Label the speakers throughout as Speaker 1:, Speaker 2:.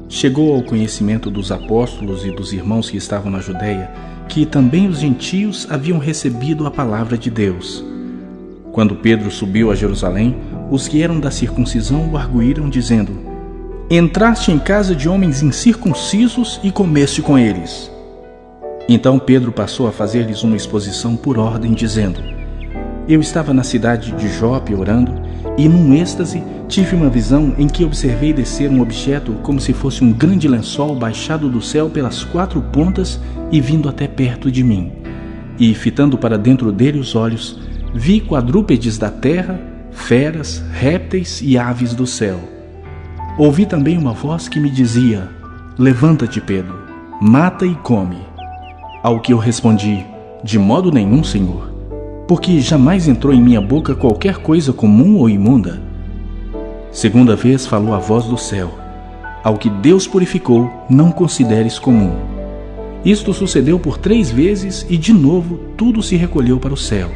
Speaker 1: Chegou ao conhecimento dos apóstolos e dos irmãos que estavam na Judéia que também os gentios haviam recebido a palavra de Deus. Quando Pedro subiu a Jerusalém, os que eram da circuncisão o arguíram, dizendo: Entraste em casa de homens incircuncisos e comeste com eles. Então Pedro passou a fazer-lhes uma exposição por ordem, dizendo: Eu estava na cidade de Jope orando, e num êxtase tive uma visão em que observei descer um objeto como se fosse um grande lençol baixado do céu pelas 4 pontas e vindo até perto de mim. E, fitando para dentro dele os olhos, vi quadrúpedes da terra, feras, répteis e aves do céu. Ouvi também uma voz que me dizia: Levanta-te, Pedro, mata e come. Ao que eu respondi: De modo nenhum, Senhor, porque jamais entrou em minha boca qualquer coisa comum ou imunda. Segunda vez falou a voz do céu: Ao que Deus purificou, não consideres comum. Isto sucedeu por 3 vezes e de novo tudo se recolheu para o céu.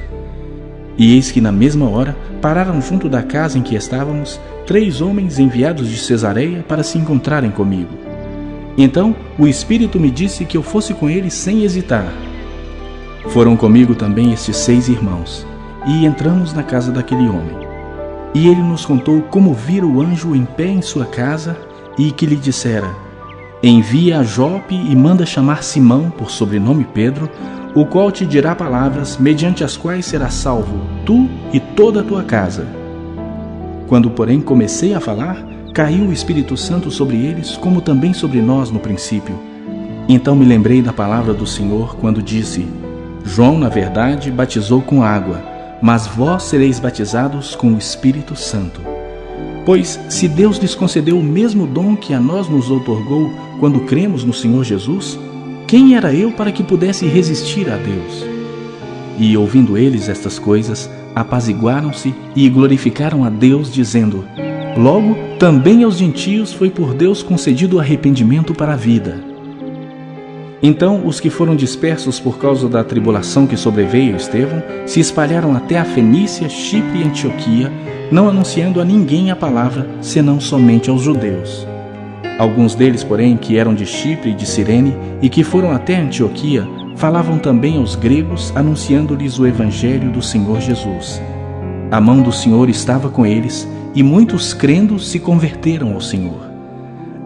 Speaker 1: E eis que na mesma hora pararam junto da casa em que estávamos 3 homens enviados de Cesareia para se encontrarem comigo. Então o Espírito me disse que eu fosse com eles sem hesitar. Foram comigo também estes 6 irmãos, e entramos na casa daquele homem. E ele nos contou como vira o anjo em pé em sua casa, e que lhe dissera: Envia a Jope e manda chamar Simão, por sobrenome Pedro, o qual te dirá palavras, mediante as quais serás salvo, tu e toda a tua casa. Quando, porém, comecei a falar, caiu o Espírito Santo sobre eles, como também sobre nós no princípio. Então me lembrei da palavra do Senhor, quando disse: João, na verdade, batizou com água, mas vós sereis batizados com o Espírito Santo. Pois, se Deus lhes concedeu o mesmo dom que a nós nos outorgou quando cremos no Senhor Jesus, quem era eu para que pudesse resistir a Deus? E, ouvindo eles estas coisas, apaziguaram-se e glorificaram a Deus, dizendo: Logo, também aos gentios foi por Deus concedido o arrependimento para a vida. Então os que foram dispersos por causa da tribulação que sobreveio a Estevão se espalharam até a Fenícia, Chipre e Antioquia, não anunciando a ninguém a palavra, senão somente aos judeus. Alguns deles, porém, que eram de Chipre e de Cirene e que foram até Antioquia, falavam também aos gregos, anunciando-lhes o evangelho do Senhor Jesus. A mão do Senhor estava com eles, e muitos crendo se converteram ao Senhor.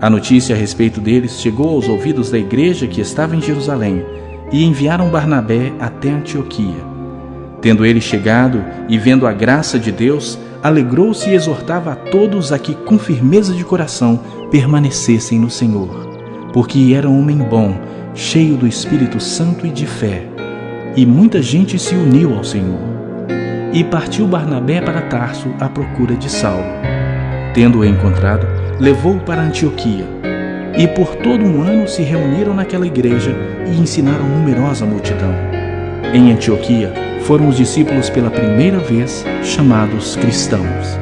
Speaker 1: A notícia a respeito deles chegou aos ouvidos da igreja que estava em Jerusalém, e enviaram Barnabé até Antioquia. Tendo ele chegado e vendo a graça de Deus, alegrou-se e exortava a todos a que, com firmeza de coração, permanecessem no Senhor, porque era um homem bom, cheio do Espírito Santo e de fé. E muita gente se uniu ao Senhor. E partiu Barnabé para Tarso à procura de Saulo. Tendo-o encontrado, levou-o para Antioquia. E por todo um ano se reuniram naquela igreja e ensinaram numerosa multidão. Em Antioquia foram os discípulos pela primeira vez chamados cristãos.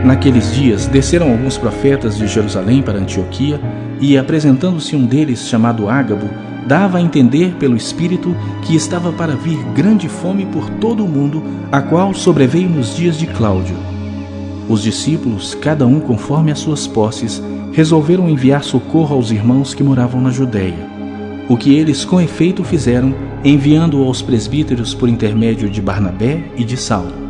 Speaker 1: Naqueles dias desceram alguns profetas de Jerusalém para Antioquia e, apresentando-se um deles chamado Ágabo, dava a entender pelo Espírito que estava para vir grande fome por todo o mundo, a qual sobreveio nos dias de Cláudio. Os discípulos, cada um conforme as suas posses, resolveram enviar socorro aos irmãos que moravam na Judéia. O que eles com efeito fizeram, enviando-o aos presbíteros por intermédio de Barnabé e de Saulo.